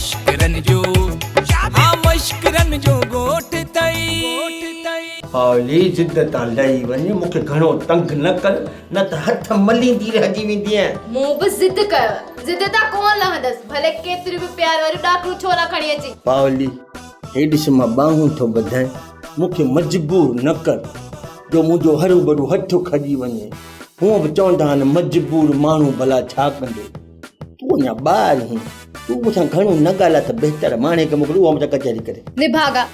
मश्करन जो हाँ मश्करन जो गोठ तई हाली जिद्द तालाई वञे मूंखे घणो तंग न कर न त हथ मलींदी रहिजी वेंदी आहे मूं बि जिद कयो जिद ता कोन लहंदस भले केतिरी बि प्यार वारी डाकरू छो न खणी अची पावली हे ॾिस मां बाहूं थो ॿधाए मूंखे मजबूर न कर जो मुंहिंजो हरू भरू हथ खजी वञे हूअं बि चवंदा आहिनि मजबूर माण्हू भला छा कंदो तूं अञा ॿार आहीं तूं मूंसां घणो न ॻाल्हाए त बहितर माणे खे मोकिलियो उहा मूंसां कचहरी करे निभागा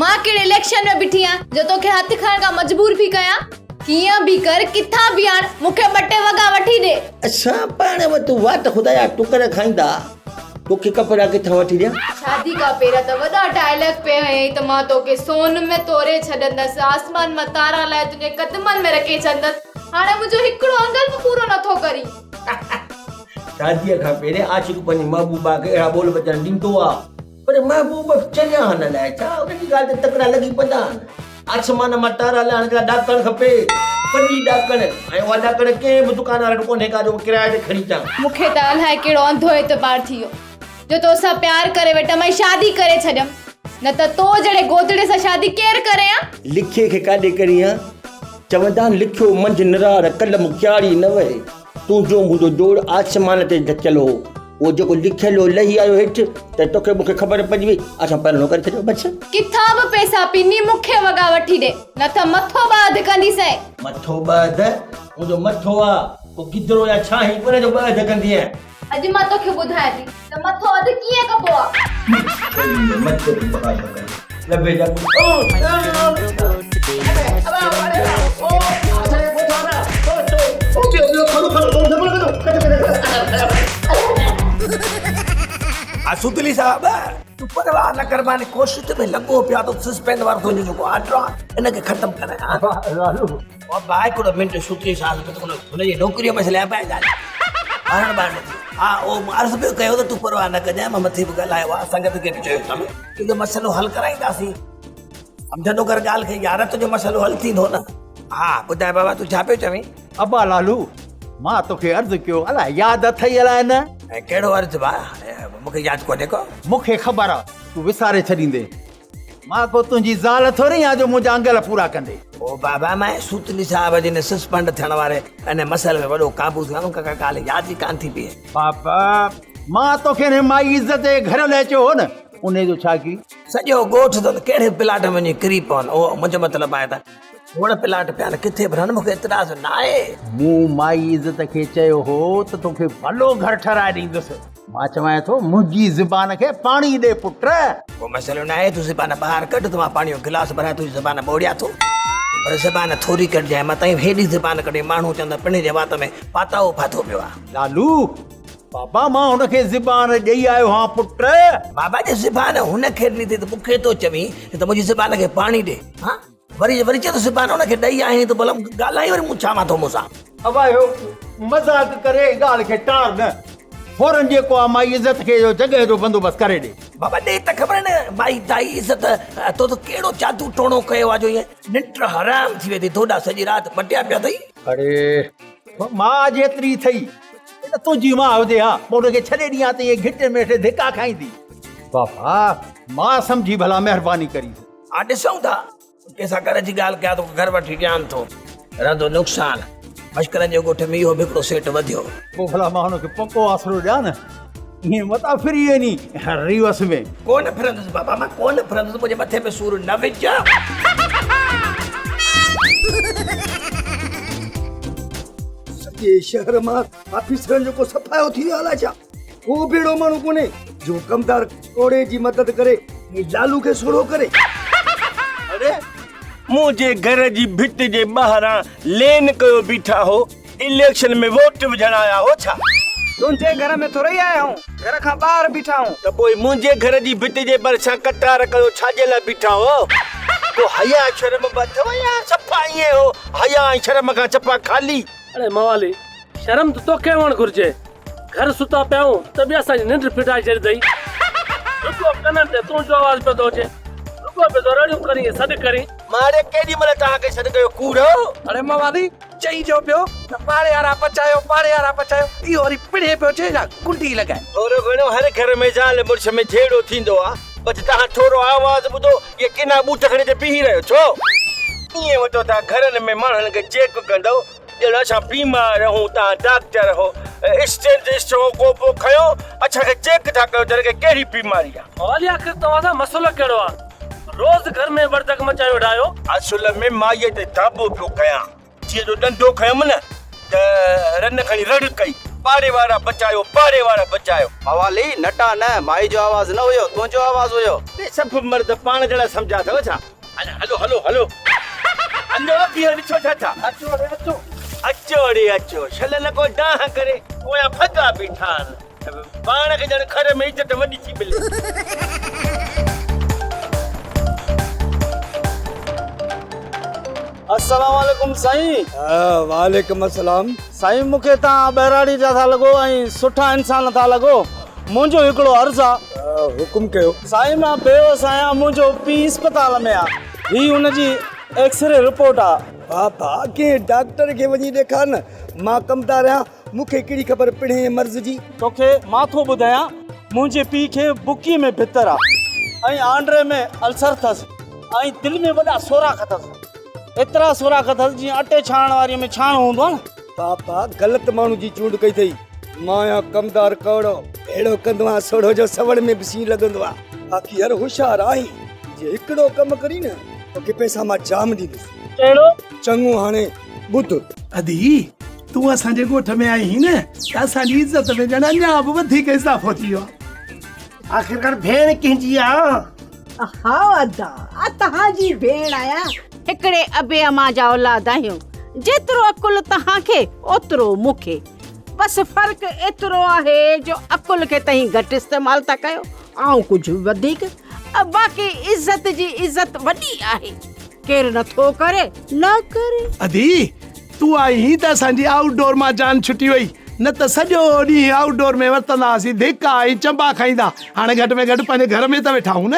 मां कहिड़े इलेक्शन में बीठी आहियां जो तोखे हथ खणण खां मजबूर बि कयां कीअं बि कर किथां बि आण मूंखे ॿ टे वॻा वठी ॾे असां पाण वटि वात ख़ुदा टुकर खाईंदा तोखे कपिड़ा किथां वठी ॾियां शादी खां पहिरियों त वॾा डायलॉग पे हयईं त मां तोखे सोन में तोरे छॾंदसि आसमान मां तारा लाइ तुंहिंजे कदमनि में रखे छॾंदसि हाणे मुंहिंजो हिकिड़ो अंगल बि पूरो नथो करी शादीअ खां पहिरियों आशिक़ पंहिंजी महबूबा खे अहिड़ा ॿोल बचन ॾींदो आहे पर महबूब चञा न लाइ छा उनजी ॻाल्हि ते तकड़ा लॻी पवंदा आहिनि आसमान मां तारा लाइ हाणे ॾाकणु खपे पंजी ॾाकण ऐं उहा ॾाकण कंहिं बि दुकान वारे कोन्हे का जो किराए ते खणी अचां मूंखे त अलाए कहिड़ो अंधो एतबार थी वियो जो तोसां प्यार करे वेठा मां शादी करे छॾियमि न त तो जहिड़े गोदड़े सां शादी केरु करे आ लिखे खे काॾे करी आ चवंदा आहिनि लिखियो मंझि निरार कलम क्यारी न वहे तुंहिंजो मुंहिंजो जोड़ आसमान ते ढकियल हो उहो जेको लिखियल हो लही आयो हेठि त तोखे मूंखे ख़बर पइजी वई असां पहिरियों करे छॾियो बस किथां बि पैसा पिनी मूंखे वॻा वठी ॾे न त मथो ॿाध कंदीसि मथो ॿाध मुंहिंजो मथो आहे पोइ गिदरो या छाहीं पर जो ॿाध कंदी आहे अॼु मां तोखे ॿुधायां थी त मथो अधु कीअं कबो आहे मथो लबे जा सुतली साहब तू परवाह न कर माने कोशिश में लगो पिया तो सस्पेंड वार थो जो आड्रा इनके खत्म कराया और भाई को मिनट सुतली साहब तो उन जी नौकरी में ले पाए जा आरण बाण हां ओ मार्स पे कयो तो तू परवाह न कजा मैं मथे गलायो आ संगत के चयो तम कि मसलो हल कराईंदासी समझो कर गाल के यार तुझो मसलो हल थी दो ना हां बुधाय बाबा तू छापे चवी अबा लालू मां तोखे अर्ज कयो अला याद अथई अला न केड़ो अर्ज बा मुखे याद कोने को मुखे खबर आ तू विसारे छडींदे मां को तुंजी जाल थोरी आ जो मुजा अंगल पूरा कंदे ओ बाबा मैं सुतली साहब जी ने सस्पेंड थियण वारे अने मसल में बड़ो काबू थियां का काले याद ही कान थी पी पापा मां तोखे ने माई इज्जत जे घर ले चो न उने जो छा की सजो गोठ तो केड़े प्लाट में नी करी पन ओ मुझे मतलब आया था थोड़ा प्लाट प्यान किथे भरन मुखे इतराज ना है मु माई इज्जत के चयो हो तो तोखे भलो घर ठहराए दींदस मां चवाए तो मुजी ज़बान के पानी दे पुत्र वो मसलो ना है तू ज़बान बाहर कट तो पानी को गिलास भरा तू ज़बान बोड़िया तो पर ज़बान थोड़ी कट जाए मताई हेडी ज़बान कटे मानू चंदा पिणे जे बात में पाताओ फाथो पियो लालू बाबा मां उनके ज़बान देई आयो हां पुत्र बाबा जी ज़बान हुन खे दी तो मुखे तो चवी तो मुजी ज़बान के पानी दे हां वरी तो ज़बान उनके दई आहे तो भला गालाई वरी मुछा मा तो मुसा अब आयो मजाक करे गाल के टार न फोरन जे को माई इज्जत के जो जगह जो बंदोबस्त करे दे बाबा दे त खबर न माई ताई इज्जत तो केड़ो जादू टोणो कयो आ जो ये निट हराम थी वेती थोड़ा सजी रात मटिया पिया थई अरे मां जेतरी थई त तुजी मां हुजे हां मोड़ के छडे दिया त ये घिटे मेठे धिका खाईंदी बाबा मां समझी भला मेहरबानी करी आ दिसऊं था कैसा करे जी गाल क्या तो घर वठी ध्यान थो रंदो नुकसान मश्करन जो गोठ में यो बिकड़ो सेट वधियो वो भला मां हुन के पक्को आसरो ॾिया न ये मता फिरी नी रिवर्स में कौन फिरंदस बाबा मां कौन फिरंदस मुझे मथे पे सूर न विचा सॼे शहर मां ऑफिसरनि जो को सफ़ायो थी वियो छा को बेड़ो माण्हू कोन्हे जो कमदार कोड़े जी मदद करे लालू खे सोड़ो करे अरे मुझे घर जी भित जे ॿाहिरां लेन कयो बीठा हो इलेक्शन में वोट विझण आया हो छा तुंहिंजे घर में थोरो ई आया हूं घर खां ॿाहिरि बीठा हूं त पोइ मुंहिंजे घर जी भित जे भरिसां कतार कयो छाजे लाइ बीठा हो को हया शर्म अथव या सफ़ा ईअं हो हया ऐं शर्म खां चपा खाली अरे मवाली शर्म तो तोखे हुअण घुरिजे घर सुता पियाऊं त बि असांजी निंड फिटाए छॾींदई रुको कननि ते तुंहिंजो आवाज़ पियो थो अचे रुको पियो थो रड़ियूं करी सॾु करी मारे केॾी महिल तव्हांखे सॾु कयो कूड़ो अरे मवाली चई जो पियो त पाड़े वारा पचायो इहो वरी पिड़े पियो चए छा कुंडी लॻाए थोरो घणो हर घर में ज़ाल मुड़ुस में झेड़ो थींदो आहे बस तव्हां थोरो आवाज़ ॿुधो ये किना बूट खणी ते बीही रहियो छो ईअं वठो था घरनि में माण्हुनि खे चेक कंदो ॼण असां बीमार रहूं तव्हां डॉक्टर हो स्टेंट को खयो अच्छा के चेक था कयो जर के कहिड़ी बीमारी आहे और आखिर तव्हां सां मसलो कहिड़ो आहे रोज़ घर में वर्दक मचायो वेठायो असुल में मां इहे ते दाबो पियो कयां जीअं जो डंडो खयमि न त रन खणी रड़ कई पाड़े वारा बचायो हवाली नटा न माई जो आवाज़ न हुयो तुंहिंजो आवाज़ हुयो सभु मर्द पाण जहिड़ा सम्झा अथव छा हलो अञो बीहो ॾिसो छा अचो छल न को डाह करे पोयां भॻा बीठा आहिनि पाण खे ॼण घर में इज़त वॾी थी मिले अस्सलाम वालेकुम साईं वालेकुम अस्सलाम। साईं मूंखे तव्हां बहिराड़ी जा था लॻो ऐं सुठा इंसान था लॻो मुंहिंजो हिकिड़ो अर्ज़ु आहे हुकुम कयो। साईं मां बेवस आहियां मुंहिंजो पीउ इस्पताल में आहे ही हुनजी एक्सरे रिपोर्ट आहे बाबा के डॉक्टर खे वञी ॾेखार न मां कमदार आहियां मूंखे कहिड़ी ख़बर पिणे मर्ज़ जी तोखे मां थो ॿुधायां मुंहिंजे पीउ खे बुकी में भितर आहे ऐं आंड्रे में अल्सर अथसि ऐं दिलि में वॾा सोराख़ अथसि एतिरा सोराख़ अथसि जीअं अटे छाणण वारीअ में छाण हूंदो आहे न पापा ग़लति माण्हू जी चूंड कई अथई मां आहियां कमदार कौड़ो अहिड़ो कंदो आहियां सोढ़ो जो सवड़ में बि सी लॻंदो आहे बाक़ी हर होशियारु आहे जे हिकिड़ो कमु करी न तोखे पैसा मां जाम ॾींदुसि कहिड़ो चङो हाणे ॿुध अदी तूं असांजे ॻोठ में आई ही न त असांजी इज़त में ॼण अञा बि वधीक इज़ाफ़ो थी वियो आहे आख़िरकार भेण कंहिंजी आहे हा अदा तव्हांजी भेण आहियां हिकिड़े अबे अमा जा औलाद आहियूं जेतिरो अकुल तव्हांखे ओतिरो मूंखे बस फ़र्क़ु एतिरो आहे जो अकुल खे तव्हीं घटि इस्तेमालु था कयो ऐं कुझु वधीक बाक़ी इज़त जी इज़त वॾी आहे केरु नथो करे न करे अदी तूं आई ही त असांजी आउटडोर मां जान छुटी वई न त सॼो ॾींहुं आउटडोर में वरितंदासीं धिका ऐं चंबा खाईंदा हाणे घटि में घटि पंहिंजे घर में त वेठा आहियूं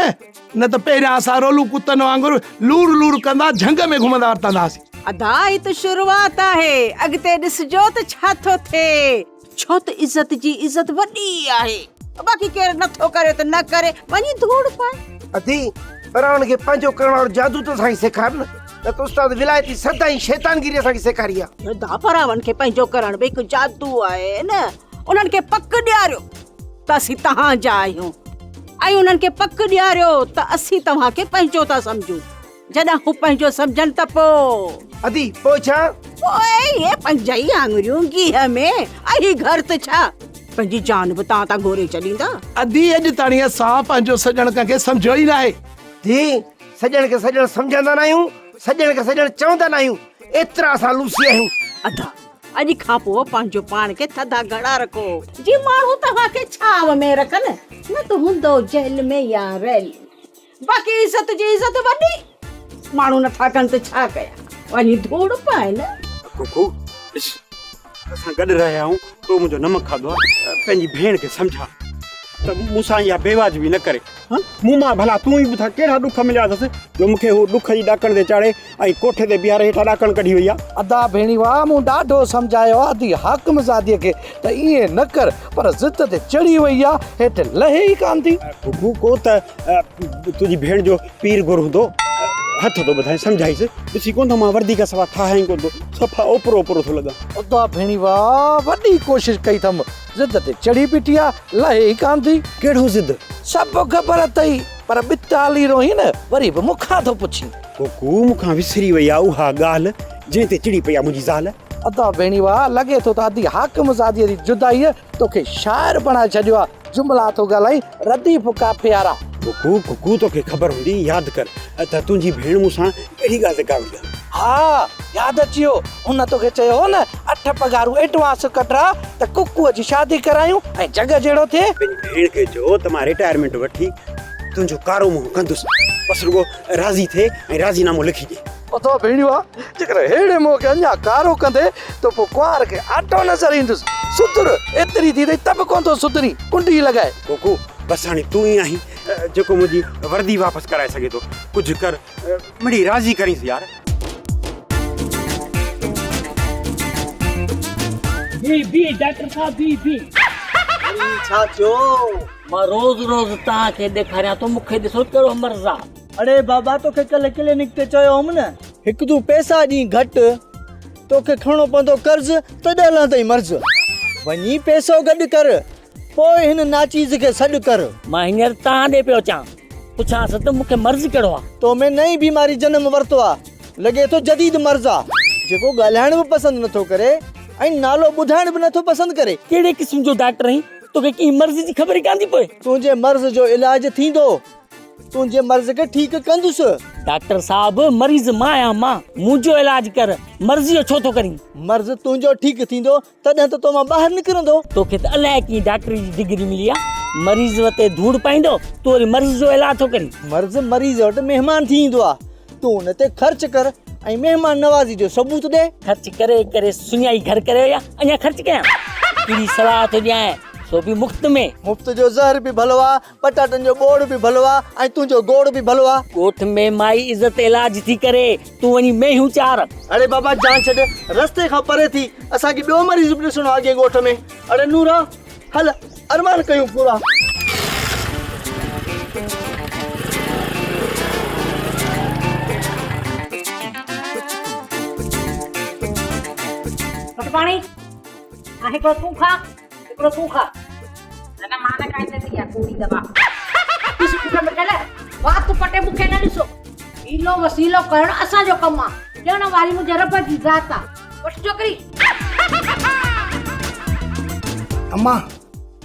न त पहिरियां असां रोलू कुतनि वांगुरु लूर कंदा झंग में घुमंदा वरितंदासीं अदा ही त शुरूआत आहे अॻिते ॾिसजो त छा थो थिए छो त इज़त जी इज़त वॾी आहे बाक़ी केरु नथो करे त न करे वञी धूड़ पाए अदी पराण खे पंहिंजो करण वारो जादू त असांखे सेखार न त उस्ताद विलायती सदाई शैतानगिरी असांखे सेखारी आहे दा परावन खे पंहिंजो करण बि हिकु जादू आहे न उन्हनि खे पक ॾियारियो त असीं तव्हांजा आहियूं ऐं उन्हनि खे पक ॾियारियो त असीं तव्हांखे पंहिंजो था सम्झूं जॾहिं हू पंहिंजो सम्झनि त पोइ अदी पोइ छा पोइ इहे पंज ई आङुरियूं गीह में ऐं घर त छा पंहिंजी जान बि तव्हां तां घोरे छॾींदा अदी अॼु ताणी असां पंहिंजो सॼण कंहिंखे सम्झो ई न आहे दी सॼण खे सॼण सम्झंदा न आहियूं सॼण खे सॼण चवंदा न आहियूं एतिरा असां लूसी आहियूं अदा अॼु खां पोइ पंहिंजो पाण खे थधा घड़ा रखो जी माण्हू तव्हांखे छांव में रखनि न त हूंदो जेल में या रेल बाक़ी इज़त जी इज़त वॾी माण्हू नथा कनि त छा कया वञी धूड़ पाए न कुकू असां गॾु रहिया आहियूं तो मुंहिंजो नमक खाधो आहे पंहिंजी भेण खे सम्झा त मूंसां इहा बेवाजिबी न करे मूं मां भला तूं ई ॿुधा कहिड़ा ॾुख मिलिया अथसि जो मूंखे हू ॾुख जी ॾाकण ते चाढ़े ऐं कोठे ते बीहारे हेठां ॾाकण कढी वई आहे अदा भेणी वाह मूं ॾाढो सम्झायो आहे अदी हाकिम ज़ादीअ खे त ईअं न कर पर ज़िद ते चढ़ी वई आहे हेठि लहे ई कान थी कुकू को त तुंहिंजी भेण जो पीर गुरु हूंदो हथ थो ॿुधाए सम्झाइसि ॾिसी कोन थो मां वर्दी खां सवा ठाहियां कोन थो सफ़ा ओपरो थो लॻा अदा भेणी वाह वॾी कोशिशि कई अथमि ज़िद ते चढ़ी बीठी आहे लहे ई कान थी कहिड़ो ज़िद सभु ख़बर अथई पर बिताली रोही न वरी बि मूंखां थो पुछी कुकू मूंखां विसरी वई आहे उहा ॻाल्हि जंहिं ते चिड़ी पई आहे मुंहिंजी ज़ाल अदा भेणी वाह लॻे थो त अदी हाकिम ज़ादीअ जी जुदाईअ तोखे शाइर बणाए छॾियो आहे जुमला थो ॻाल्हाई रदीफ़ काफ़े वारा कुकू तोखे ख़बर हूंदी यादि कर त तुंहिंजी भेण मूंसां कहिड़ी ॻाल्हि ते कावड़ी आहे हा यादि अची वियो हुन तोखे चयो हो न 8 पगारूं एडवांस कटरा त कुकूअ जी शादी करायूं ऐं जॻह जहिड़ो थिए पंहिंजी भेण खे चयो त मां रिटायरमेंट वठी तुंहिंजो कारो मुंहुं कंदुसि बसि रुगो राज़ी थिए ऐं राज़ीनामो लिखी ॾे अथवा भेणी आहे जेकर हेड़े मोह खे अञा कारो कंदे त पोइ कुंवार खे आटो नज़र ईंदुसि सुधर एतिरी थी अथई त बि कोन थो सुधरी कुंडी लॻाए कुकू बसि हाणे तूं ई आहीं जेको मुंहिंजी वर्दी वापसि कराए सघे थो कुझु कर मिड़ी राज़ी करींसि यार बी डॉक्टर साहब बी छा थियो मां रोज रोज तव्हांखे ॾेखारियां थो मूंखे ॾिसो कहिड़ो मर्ज़ आहे अरे बाबा तोखे कल्ह क्लिनिक ते चयो हुअमि न हिकु तूं पैसा ॾीं घटि तोखे खणणो पवंदो कर्ज़ तॾहिं हलां ताईं मर्ज़ वञी पैसो गॾु कर पोइ हिन नाचीज़ खे सॾु कर मां हींअर तव्हां ॾे पियो अचां पुछांसि त मूंखे मर्ज़ कहिड़ो आहे तो में नई बीमारी जनम वरितो आहे लॻे थो जदीद मर्ज़ आहे जेको ॻाल्हाइण बि पसंदि नथो करे ऐं नालो ॿुधाइण बि नथो पसंदि करे कहिड़े क़िस्म जो डॉक्टर आहीं तोखे कंहिं मर्ज़ जी ख़बर ई कान थी पए तुंहिंजे मर्ज़ जो इलाज थींदो तुंहिंजे मर्ज़ खे ठीकु कंदुसि डॉक्टर साहब मरीज़ मां आहियां मां मुंहिंजो इलाज कर मर्ज़ी जो छो थो करीं मर्ज़ तुंहिंजो ठीकु थींदो तॾहिं त तो मां ॿाहिरि निकिरंदो तोखे त अलाए कीअं डॉक्टरी जी डिग्री मिली आहे मरीज़ वटि धूड़ पाईंदो तूं वरी मर्ज़ जो इलाज थो करीं मर्ज़ मरीज़ वटि महिमान थी ईंदो आहे तूं हुन ते ख़र्च कर ऐं महिमान नवाज़ी जो सबूत ॾे ख़र्च करे करे सुञाई घर करे या अञा ख़र्च कयां कहिड़ी सलाह थो ॾियां सो बि मुफ़्त जो ज़हर बि भलो आहे पटाटनि जो ॿोड़ बि भलो आहे ऐं तुंहिंजो गोड़ बि भलो आहे ॻोठ में माई इज़त इलाज थी करे तूं वञी मेहूं चार अरे बाबा जान छॾ रस्ते खां परे थी असांखे ॿियो मरीज़ बि ॾिसणो आहे अॻे ॻोठ में अरे नूरा हल अरमान कयूं पूरा पाणी हिकिड़ो तूं खा हिकिड़ो तूं खा न मां न खाई नथी आहे पूरी दवा ॾिस मूंखे मिटल वात पटे मूंखे न ॾिसो हीलो वसीलो करणु असांजो कमु आहे ॼण वारी मुंहिंजे रब जी ज़ात आहे वठ छोकिरी अम्मा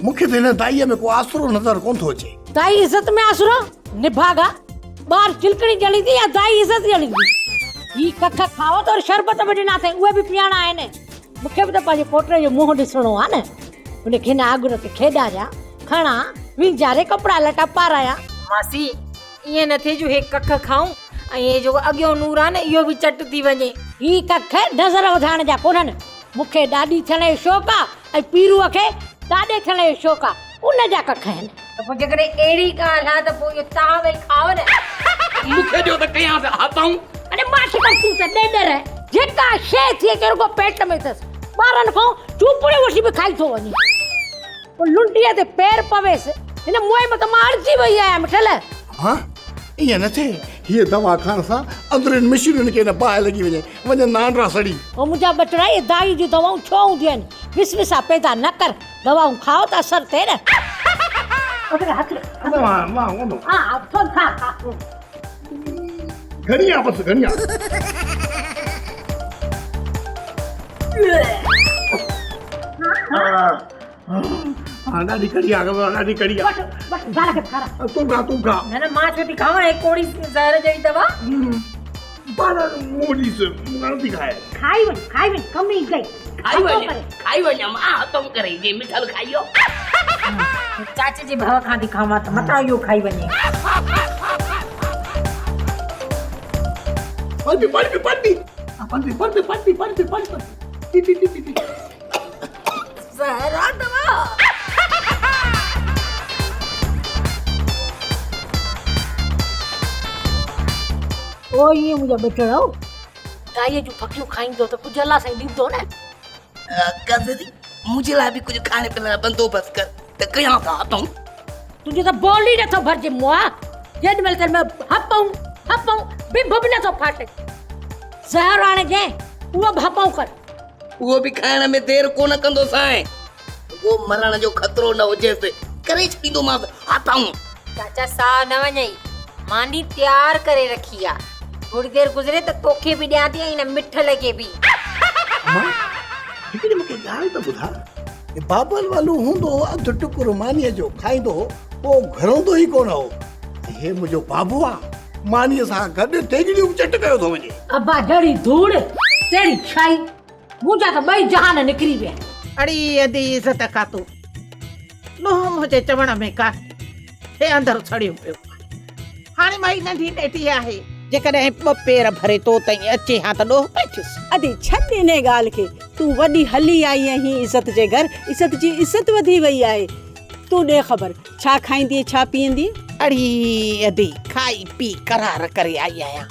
मूंखे त हिन दाईअ में को आसरो नज़र कोन थो अचे दाई इज़त में आसरो निभागा ॿार चिलकणी जली थी या दाई इज़त जली थी ही कख खाओ त शरबत बि ॾिना अथई उहे बि पीअणा आहिनि मूंखे बि त पंहिंजे पोटे जो मुंहुं ॾिसणो आहे न उनखे न अॻुर खे खेॾारिया खणा विझारे कपिड़ा लटा पाराया मासी ईअं न थिए जो हे कख खाऊं ऐं हे जो अॻियो नूर आहे न इहो बि चट थी वञे ही कख नज़र वधाइण जा कोन्हनि मूंखे ॾाॾी थियण जो शौक़ु आहे ऐं पीरूअ खे ॾाॾे थियण जो शौक़ु आहे उन जा कख आहिनि त पोइ जेकॾहिं अहिड़ी ॻाल्हि आहे त पोइ इहो तव्हां वेही खाओ न मूंखे ॾियो त कयां त हथाऊं अरे मां शिकर तूं त ॾेडर जेका शइ थिए केरो को पेट में अथसि ॿारनि खां चूपड़े वठी बि खाई थो वञे पोइ लुंडीअ ते पैर पवेसि हिन मुंहं में त मां अड़जी वई आहियां मिठल हाँ ईअं न थिए हीअ दवा खाइण सां अंदरनि मिशीरियुनि खे न बाहि लॻी वञे नांडरा सड़ी ओ मुंहिंजा बचड़ा ये दाई जी दवाऊं छो हूंदियूं आहिनि विसविसा पैदा न कर दवाऊं खाओ त असर थिए न हा थोन खा घणिया बसि घणिया हाँ ॾाढी कड़ी आहे ॾाढी कड़ी आहे तूं खा न न मां छो थी खावां हे कोड़ी ज़हर जहिड़ी दवा पर मोड़ी से नथी खाए खाई वञ कम ई गई खाई वञ मां हथम करे जे मिठल खाइयो चाचे जे भव खां थी खावां त मता इहो खाई वञे ज़हरा दवा ओ ये मुंहिंजा बचड़ो दाईअ जूं फकियूं खाईंदो त कुझु अलाह साईं ॾींदो न कज़री मुझे ला भी कुछ खाने पीने का बंदोबस्त कर त कयां था हथऊं तुंहिंजो त बोल ई नथो भरिजे मुआ जेॾी महिल त हपऊं बिभ बि नथो फाटे ज़हर आणे जंहिं उहो बि हपऊं कर वो भी खाइण में देर कोन कंदो साईं वो मरण जो खतरो न हुजेसि करे छॾींदो मां हथऊं चाचा साह न वञई मानी तैयार करे रखी आहे थोड़ी देर गुज़रे त तोखे बि ॾियां थी ऐं मिठल खे बि हिकिड़ी मूंखे ॻाल्हि त ॿुधा बाबल वालो हूंदो अधु टुकुर मानीअ जो खाईंदो पोइ घरंदो ई कोन हो हे मुंहिंजो बाबू आहे मानीअ सां गॾु तेगड़ियूं चट कयो थो वञे अब्बा जड़ी धूड़ तेरी छाई मुंहिंजा त ॿई जहान निकिरी विया अड़ी अदी इज़त का तू लोह मुंहिंजे चवण में का हे अंदरि सड़ियो पियो हाणे माई नंढी नेटी आहे जेकॾहिं ॿ पेर भरे तो ताईं अचे हा त ॾोह पइसि अदी छॾ इन ॻाल्हि खे तूं वॾी हली आई आहीं इज़त जे घर इज़त जी इज़त वधी वई आहे तूं ॾे ख़बर छा खाईंदी छा पीअंदी अड़ी अदी खाई पी करार करे आई आहियां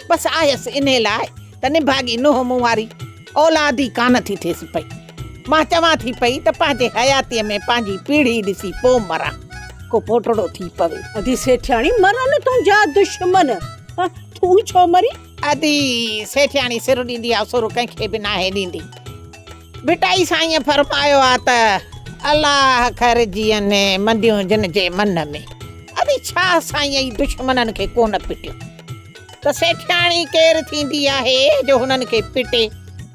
बसि आयसि इन लाइ त निभागी नोह मूं वारी औलादी कान थी थिएसि पई मां चवां थी पई त पंहिंजे हयातीअ में पंहिंजी पीढ़ी ॾिसी पोइ मरां को पोटड़ो थी पवे। अदी सेठियाणी मरन तुंहिंजा दुश्मन, तूं छो मरी? अदी सेठियाणी सिर ॾींदी आहे सुर कंहिंखे बि नाहे ॾींदी। बिटाई साईं फरमायो आहे त अलाह ख़ैर जीअनि मंदियूं जिन जे मन में। अदी छा साईं ई दुश्मननि खे कोन पिटियो त सेठियाणी केरु थींदी आहे जो हुननि खे पिटे।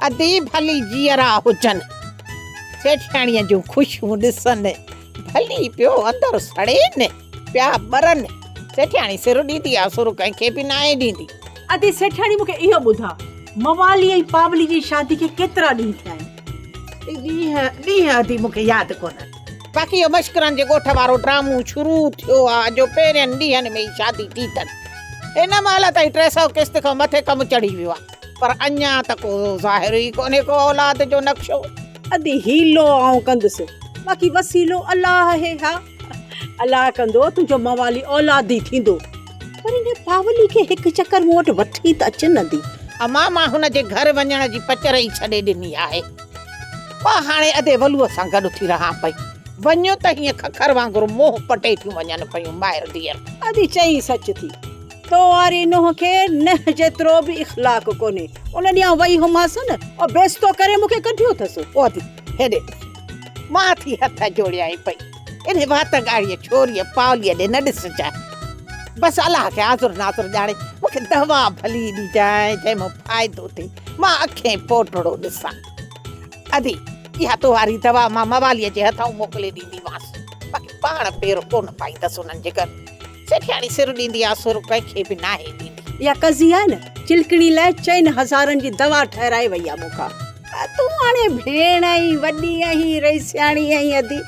अदी भली जीअरा हुजनि, सेठियाणीअ जूं ख़ुशियूं ॾिसनि, भली पियो अंदरि सड़ेनि पिया ॿरनि। सेठियाणी सिर ॾींदी आहे सुर कंहिंखे बि नाहे ॾींदी। अदी सेठियाणी मूंखे इहो ॿुधा, मवाली ऐं पावली जी शादी खे केतिरा ॾींहं थिया आहिनि? ॾींहं अदी मूंखे यादि कोन्हनि। बाक़ी इहो मश्करनि जे ॻोठ वारो ड्रामो शुरू थियो आहे जो पहिरियनि ॾींहंनि में ई शादी थी अथनि। हिन महिल ताईं 300 किस्त खां मथे कमु चढ़ी वियो आहे, पर अञा त को ज़ाहिर ई कोन्हे को औलाद जो नक्शो। अदी हीलो आऊं कंदुसि, बाक़ी वसीलो अलाह है। हा, अलाह कंदो तुंहिंजो मवाली औलादी थींदो। पर इन पावली खे हिकु चकर मूं वटि वठी त अचे नदी। अमा मां हुनजे घर वञण जी पचर ई छॾे ॾिनी आहे। मां हाणे अधे वलूअ सां गॾु थी रहां पई। वञो त हीअं खखर वांगुरु मोह पटे थियूं वञनि पयूं ॿाहिरि धीअर। अदी चई सच थी, तो वारी नुंहं खे न जेतिरो बि इख़्लाक़ कोन्हे। उन ॾींहुं वई हुमांसि न और बेस्तो करे मूंखे कढियो अथसि। ओ दी हेॾे मां थी हथ जोड़ियाई पई, इन वात ॻाड़ीअ छोरीअ पावलीअ ॾे न ॾिसजांइ। बसि अलाह खे आज़ुर नाज़ुर ॼाणे मूंखे दवा भली ॾिजांइ जंहिंमें फ़ाइदो थिए, मां अखे पोटड़ो ॾिसां। अदी इहा तो वारी दवा मां मवालीअ जे हथां मोकिले ॾींदीमांसि, बाक़ी पाण पेर कोन पाईंदसि उन्हनि जे घर। सेठियाणी सिर ॾींदी आहे सुर कंहिंखे बि नाहे ॾींदी। इहा कज़ी आहे न, चिलकणी लाइ 4,000 जी दवा ठहराए वई आहे मूंखां। तूं हाणे भेण आई, वॾी आई, रही सियाणी आई। अदी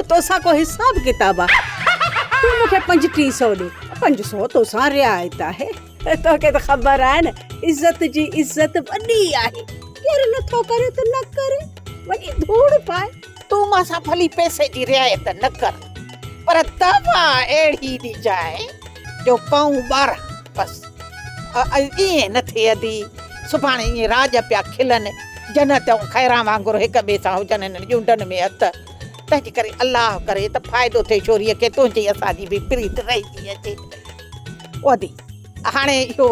तोसां को हिसाब किताब आहे? तूं मूंखे 3500 ॾे, 500 तोसां रिआयत आहे। तोखे त ख़बर आहे न, इज़त जी इज़त वॾी आहे। केरु नथो करे त न करे, वॾी धूड़ पाए। तूं मां सां भली पैसे जी रिआयत न कर, पर दवा अहिड़ी ॾिजांइ जो पाऊं 12 बसि। ईअं न थिए अदी सुभाणे ईअं राज पिया खिलनि, जन्नत ऐं ख़ैरां वांगुरु हिक ॿिए सां हुजनि हिननि ॼुंडनि में हथ। तंहिंजे करे अलाह करे त फ़ाइदो थिए छोरीअ खे, तुंहिंजी असांजी बि प्रीत रहिजी अचे। ओ दी हाणे इहो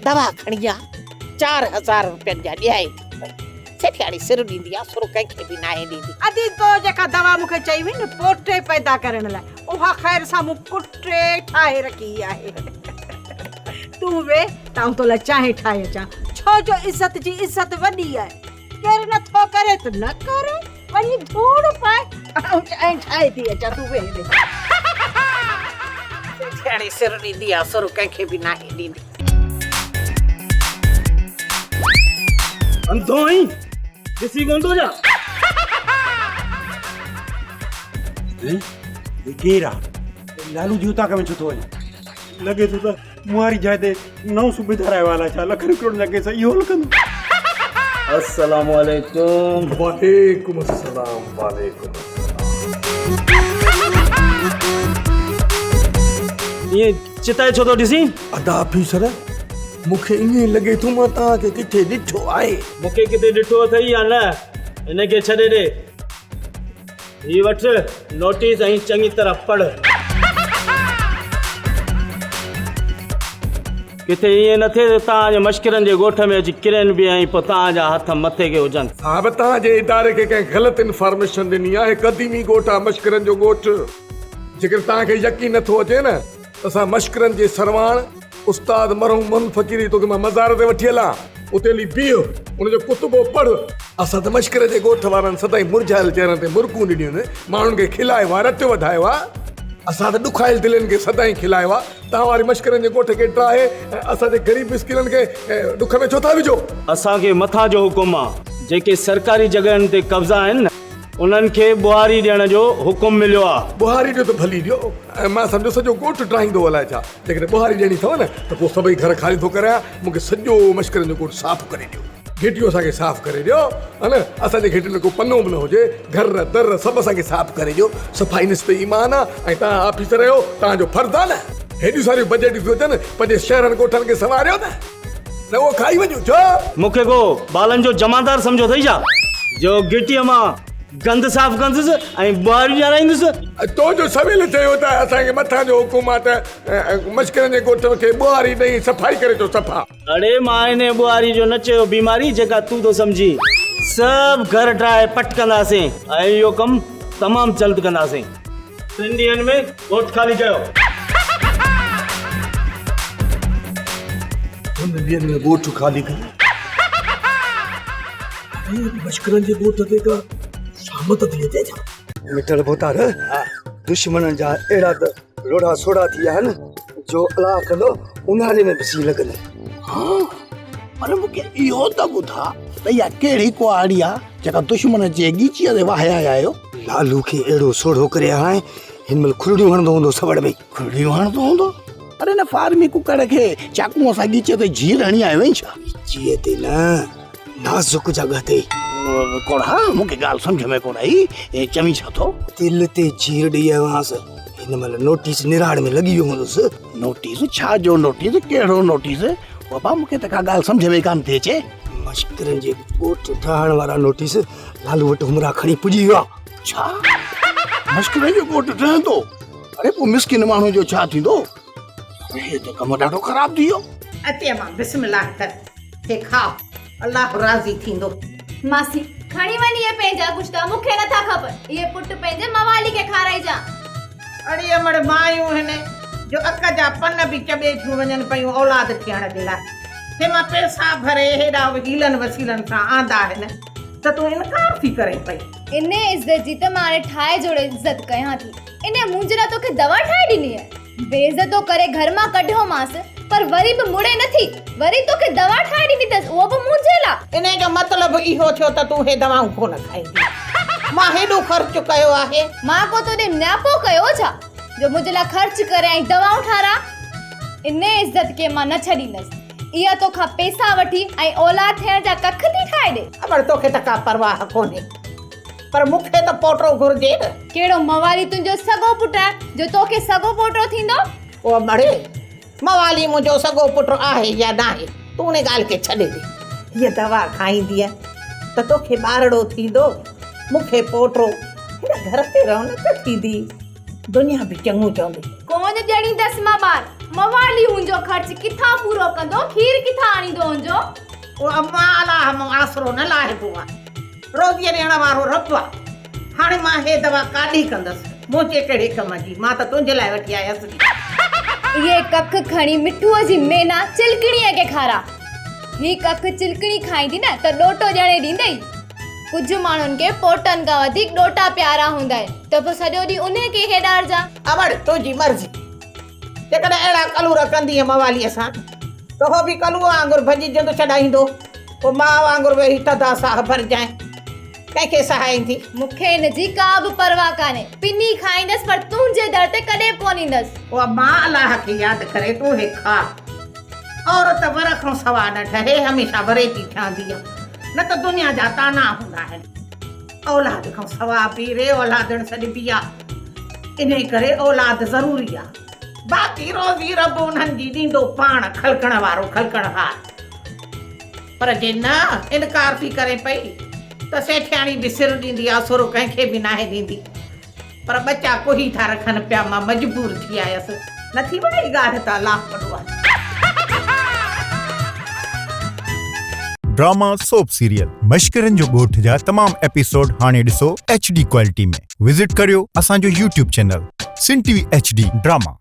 दवा खणी आ, 4,000 रुपयनि जा ॾियाए थी पई। सेठियाणी सिर ॾींदी आहे सुर कंहिंखे बि नाहे ॾींदी। अदी तो जेका दवा मूंखे चई हुई न पोटे पैदा करण लाइ, उहा ख़ैर सां मूं कुटे ठाहे रखी आहे। तूं वे तां तो लाइ चांहि ठाहे अचां, छो जो इज़त जी इज़त वॾी आहे। केरु नथो करे त न करे, वञी धूड़ पाए ऐं चांहि ठाहे थी अचां। तूं वे सेठियाणी सिर ॾींदी आहे सुर कंहिंखे बि नाहे ॾींदी। अंधो आई ॾिसी कोन थो जा? केरु आहे? लालू जी उतां में छो थो वञे? लॻे थो त मुहारी जाइ ते नओं सुबेदार वाला छा लख करोड़ लॻे सा इहो लिखंदो। अस्सलाम वालेकुम। वालेकुम अस्सलाम। वालेकुम ये चिताए छो थो ॾिसी? अदा ऑफिसर, मूंखे ईअं लॻे थो मां तव्हांखे किथे ॾिठो आहे। मूंखे किथे ॾिठो अथई या न, हिनखे छॾे ॾे। ही वठ नोटिस ऐं चङी तरह पढ़। किथे ईअं न थिए त तव्हांजे मश्किरनि जे ॻोठ में अची किरनि बि ऐं पोइ तव्हांजा हथ मथे के हुजनि। हा बि तव्हांजे इदारे खे कंहिं ग़लति इंफॉर्मेशन ॾिनी आहे। क़दीमी ॻोठ आहे मश्किरनि जो ॻोठ। जेकर तव्हांखे यकीन नथो अचे न त असां मश्किरनि जे सरवाण उस्ताद मरहूम मन फ़कीरी तोखे मां मज़ार ते वठी हलां, उते हली बीहो, उनजो कुतुबो पढ़। असां त मश्किर जे ॻोठ वारनि सदाईं मुरझायल चेहरनि ते मुरकूं ॾिनियूं आहिनि, माण्हुनि खे खिलायो आहे, रत वधायो आहे। असां त ॾुखायल दिलनि खे सदाईं खिलायो आहे। तव्हां वारी मश्किरनि जे ॻोठ खे ठाहे असांजे ग़रीब मिस्किननि खे ॾुख में छो था विझो? असांखे मथां जो हुकुम आहे, जेके सरकारी जॻहनि ते कब्ज़ा आहिनि न उन्हनि खे बुहारी ॾियण जो हुकुम मिलियो आहे। बुहारी ॾियो त भली ॾियो, मां सम्झो सॼो ॻोठ ठाहींदो अलाए छा। जेकॾहिं बुहारी ॾियणी अथव न त पोइ सभई घर ख़ाली थो करां, मूंखे सॼो मश्किरनि जो ॻोठ साफ़ करे ॾियो। घिटियूं असांखे साफ़ करे ॾियो, हा न। असांजे घिटियुनि में को पनो बि न हुजे, घर दर सभु असांखे साफ़ करे ॾियो। सफ़ाई निस्बे ईमान आहे ऐं तव्हां ऑफिसर आहियो, तव्हांजो फर्ज़ु आहे न। हेॾियूं सारियूं बजट थियूं अचनि, पंहिंजे शहरनि ॻोठनि खे संवारियो न उहो खाई वञो छो? मूंखे को बालनि जो जमादार सम्झो अथई छा जो घिटीअ मां गंद साफ़ कंदुसि ऐं ॿुहारी ॼाणाईंदुसि। तो जो सवेल चयो त असांखे मथां जो हुकुम आहे त मश्करनि जे ॻोठ खे ॿुहारी ॾेई सफ़ाई करे थो सफ़ा। अड़े मां हिन ॿुहारी जो न चयो बीमारी जेका तूं थो सम्झी। सभु घर ठाहे पट कंदासीं ऐं इहो कमु तमामु जल्द कंदासीं। 3 ॾींहंनि में ॻोठ ख़ाली कयो। 3 ॾींहंनि में ॻोठ ख़ाली करे मश्करनि जे ॻोठ ते का शामत थी अचे छा? मिटल बोतार दुश्मन जा अहिड़ा त रोड़ा सोड़ा थी विया आहिनि जो अलाह कंदो उन्हारे में बिसी लॻंदे। हाँ पर मूंखे इहो त ॿुधा त इहा कहिड़ी कुआड़ी आहे जेका दुश्मन जे गीचीअ ते वाहिया आहियो? लालू खे अहिड़ो सोढ़ो करे हाणे हिन महिल खुरड़ियूं हणंदो हूंदो सवड़ में। खुरड़ियूं हणंदो हूंदो? अरे न फार्मी कुकड़ खे चाकूअ सां गीचीअ ते जीर हणी आयो आहीं छा? गीचीअ ते न, नाज़ुक जॻह ते। कोन हा मूंखे ॻाल्हि सम्झ में कोन आई। चवीं छा थो? दिल ते जीर ॾेई आयो आहियांसि। हिन महिल नोटिस निराड़ में लॻी वियो हूंदुसि। नोटिस? छा जो नोटिस? कहिड़ो नोटिस? बाबा मूंखे त का ॻाल्हि सम्झ में कान थी अचे। मश्करनि जे ॻोठ ठाहिण वारा नोटिस लालू वटि हुमरा खणी पुॼी विया। छा मश्करनि जो ॻोठ ठहंदो? अरे पोइ मिस्किन माण्हू जो छा थींदो? हे त कमु ॾाढो ख़राबु थी वियो। अते मां बिस्मिल्लाह कर हे खाओ, अल्लाह राज़ी थींदो। मासी खणी वञी ये पंहिंजा कुछ त मूंखे नथा खपनि। ये पुट पंहिंजे मवाली खे खाराइजा। अड़े अमड़ मायूं हिन जो अक जा पन बि चॿे थियूं वञनि पियूं औलाद थियण जे लाइ। हे मां पैसा भरे हेॾा हीलनि वसीलनि सां आंदा आहिनि त तूं इनकार थी करे पई। इन इज़त जी त मां हाणे ठाहे जोड़े इज़त कयां थी। इन मुंहिंजे लाइ तोखे दवा ठाहे ॾिनी आहे। बेइज़तो करे घर मां कढियो मांसि पर वरी बि मुड़े नथी। वरी तोखे दवा ठाहे ॾिनी अथसि उहो बि मुंहिंजे लाइ। इन जो मतिलबु इहो थियो त तूं हे दवाऊं कोन खाईंदी। मां हेॾो ख़र्च कयो आहे। मां को तोॾे न्यापो कयो छा जो मुंहिंजे लाइ ख़र्च करे ऐं दवाऊं ठारा? इन इज़त खे मां न छॾींदसि। इहा तोखां पैसा वठी ऐं औलाद थियण जा कख थी ठाहे ॾे। अमड़ तोखे त का परवाह कोन्हे पर मूंखे त पोटो घुर्जे न। कहिड़ो मवाली तुंहिंजो सॻो पुटु आहे जो तोखे सॻो पोटो थींदो? ओ मड़े मवाली मुंहिंजो सॻो पुटु आहे या न आहे तूं उन ॻाल्हि खे छॾे ॾे। हीअ दवा खाईंदीअ त तोखे ॿारड़ो थींदो, मूंखे पोटो, हिन घर ते रौनक थींदी, दुनिया बि चङो चवंदी। कोन ॼणींदसि मां ॿार। मवाली हुनजो ख़र्च किथां पूरो कंदो? खीर किथां आणींदो हुनजो? ओ अम्मा अलाह मां आसरो न लाहिबो आहे। रोज़ीअ ॾियण वारो रब आहे। हाणे मां हे दवा काॾी कंदसि? मुंहिंजे कहिड़े कम जी? मां त तुंहिंजे लाइ वठी आयसि। ये कख खणी मिठूअ जी मेना चिलकणीअ खे खारा। ही कख चिलकणी खाईंदी न त ॾोटो ॼणे ॾींदई। कुझु माण्हुनि खे पोटनि खां वधीक ॾोटा प्यारा हूंदा आहिनि त पोइ सॼो ॾींहुं उन खे हेॾारजा। अमड़ तुंहिंजी मर्ज़ी। जेकॾहिं अहिड़ा कलूर कंदीअ मवालीअ सां त हो बि कलूअ वांगुरु भॼिजंदो छॾाईंदो। पोइ मां वांगुरु वेही थधा साह भरजांइ। कंहिंखे सहाईंदी? मूंखे हिन जी का बि परवाह कान्हे। पिनी खाईंदसि पर तुंहिंजे दर ते कॾहिं कोन ईंदसि। ओ मां अलाह खे यादि करे तूं हे खा। औरत वर खां सवा न ठहे, हमेशह वरे थी ठहंदी आहे। न त दुनिया जा ताना हूंदा आहिनि। औलाद खां सवा बि रे औलादण सॾिबी आहे। इन करे औलाद ज़रूरी आहे। बाक़ी रोज़ी रब उन्हनि जी ॾींदो पाण खलकण वारो खलकणहार। पर जे न इनकार थी करे पई त सेठियाणी बि सिर ॾींदी आहे, सुर कंहिंखे बि नाहे ॾींदी। पर बच्चा कोही था रखनि पिया। मां मजबूर थी आयसि। नथी वणे ॻाल्हि त अलाह वॾो आहे। ड्रामा सोप सीरियल मश्करनि जो ॻोठ जा तमाम एपिसोड हाणे ॾिसो HD क्वालिटी में। विज़िट करियो असांजो YouTube चैनल सिन TV HD ड्रामा।